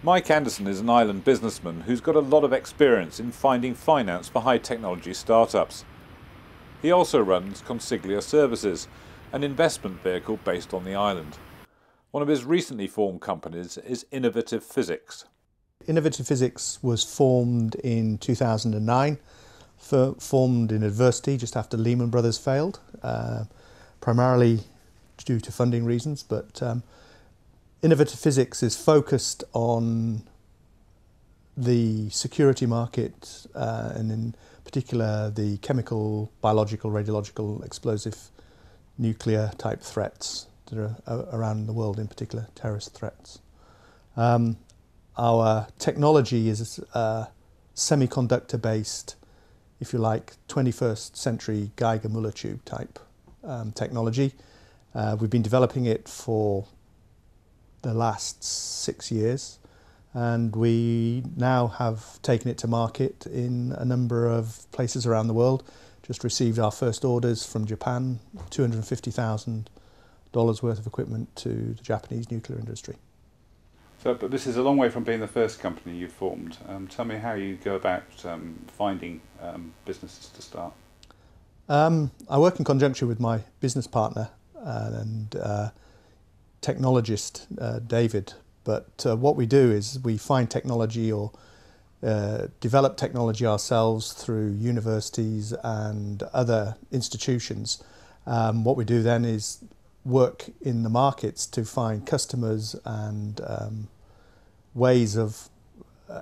Mike Anderson is an island businessman who's got a lot of experience in finding finance for high technology startups. He also runs Consiglia Services, an investment vehicle based on the island. One of his recently formed companies is Innovative Physics. Innovative Physics was formed in 2009, formed in adversity just after Lehman Brothers failed, primarily due to funding reasons, but Innovative Physics is focused on the security market and in particular the chemical, biological, radiological, explosive, nuclear type threats that are around the world, in particular terrorist threats. Our technology is semiconductor based, if you like, 21st century Geiger-Müller tube type technology. We've been developing it for the last 6 years, and we now have taken it to market in a number of places around the world. Just received our first orders from Japan, $250,000 worth of equipment to the Japanese nuclear industry. So, but this is a long way from being the first company you've formed. Tell me how you go about finding businesses to start. I work in conjunction with my business partner and technologist, David. But what we do is we find technology or develop technology ourselves through universities and other institutions. What we do then is work in the markets to find customers and ways of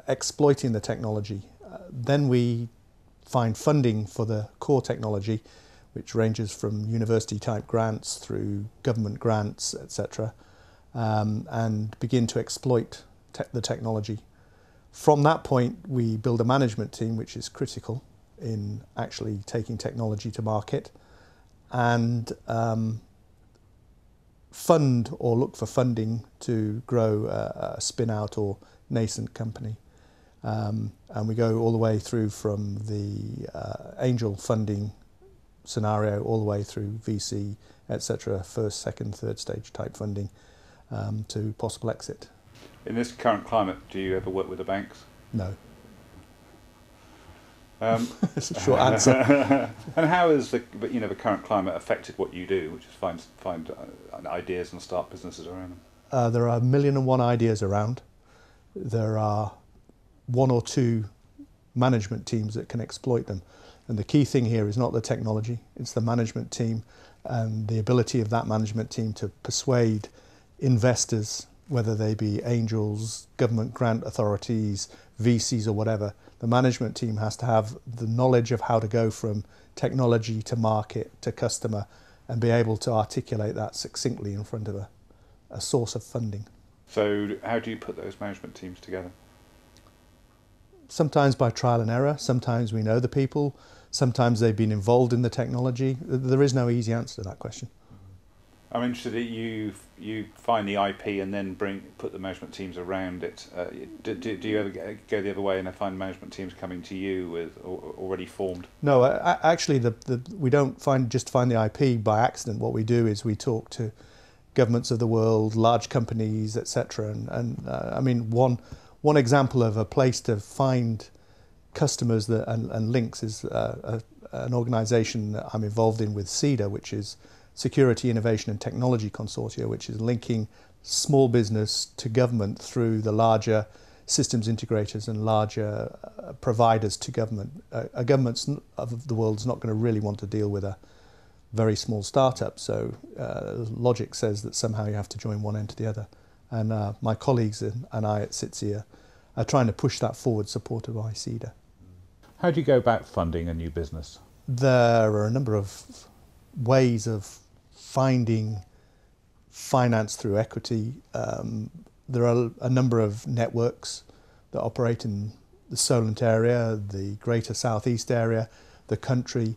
exploiting the technology. Then we find funding for the core technology, which ranges from university type grants through government grants, etc., and begin to exploit the technology. From that point, we build a management team, which is critical in actually taking technology to market, and fund or look for funding to grow a spin-out or nascent company. And we go all the way through from the angel funding scenario all the way through VC, etc., first, second, third stage type funding to possible exit. In this current climate, do you ever work with the banks? No. It's a short answer. And how has the current climate affected what you do, which is find ideas and start businesses around them? There are 1,000,001 ideas around. There are 1 or 2 management teams that can exploit them. And the key thing here is not the technology, it's the management team and the ability of that management team to persuade investors, whether they be angels, government grant authorities, VCs or whatever. The management team has to have the knowledge of how to go from technology to market to customer and be able to articulate that succinctly in front of a source of funding. So how do you put those management teams together? Sometimes by trial and error, sometimes we know the people, sometimes they've been involved in the technology. There is no easy answer to that question. I'm interested that you find the IP and then put the management teams around it. Do you ever go the other way and find management teams coming to you with already formed? No, actually, we don't find the IP by accident. What we do is we talk to governments of the world, large companies, etc. And I mean, one example of a place to find customers and links is an organisation that I'm involved in with CEDA, which is Security, Innovation and Technology Consortia, which is linking small business to government through the larger systems integrators and larger providers to government. A government of the world is not going to really want to deal with a very small startup, so logic says that somehow you have to join one end to the other. And my colleagues and I at CITSEA are trying to push that forward, supported by CEDA. How do you go about funding a new business? There are a number of ways of finding finance through equity. There are a number of networks that operate in the Solent area, the greater southeast area, the country,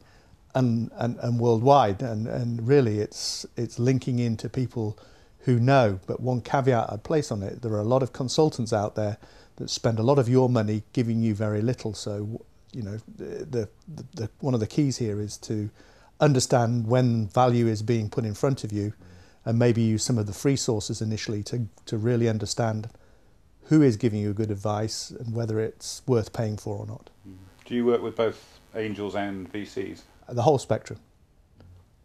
and worldwide. And really it's linking into people who know. But one caveat I'd place on it, there are a lot of consultants out there that spend a lot of your money giving you very little. So, you know, the one of the keys here is to understand when value is being put in front of you, and maybe use some of the free sources initially to really understand who is giving you good advice and whether it's worth paying for or not. Do you work with both angels and VCs? The whole spectrum.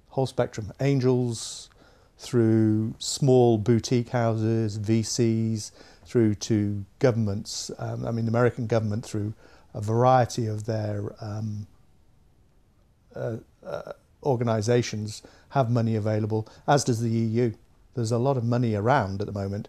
Whole spectrum. Angels through small boutique houses, VCs, through to governments. I mean, the American government through a variety of their organisations have money available, as does the EU. There's a lot of money around at the moment,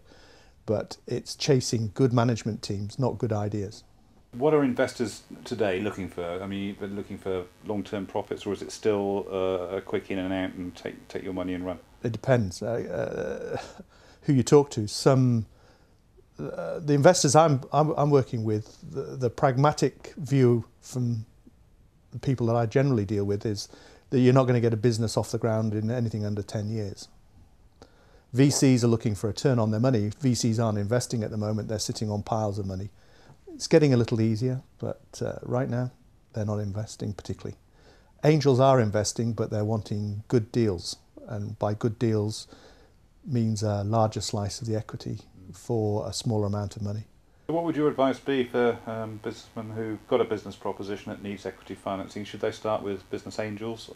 but it's chasing good management teams, not good ideas. What are investors today looking for? I mean, you've been looking for long-term profits, or is it still a quick in and out and take your money and run? It depends who you talk to. Some the investors I'm working with, the pragmatic view from the people that I generally deal with is that you're not going to get a business off the ground in anything under 10 years. VCs are looking for a turn on their money. VCs aren't investing at the moment, they're sitting on piles of money. It's getting a little easier, but right now they're not investing particularly. Angels are investing, but they're wanting good deals, and by good deals means a larger slice of the equity for a smaller amount of money. What would your advice be for businessmen who've got a business proposition that needs equity financing? Should they start with business angels,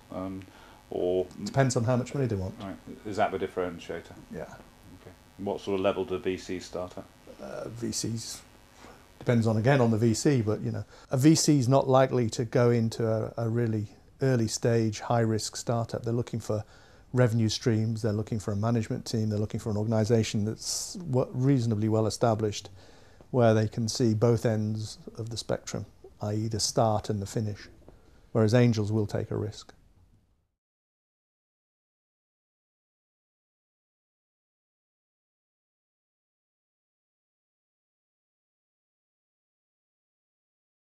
or depends on how much money they want? Right. Is that the differentiator? Yeah. Okay. What sort of level do VCs start at? VCs depends on the VC, but you know, a VC is not likely to go into a really early stage, high risk startup. They're looking for revenue streams. They're looking for a management team. They're looking for an organisation that's reasonably well established, where they can see both ends of the spectrum, i.e. the start and the finish, whereas angels will take a risk.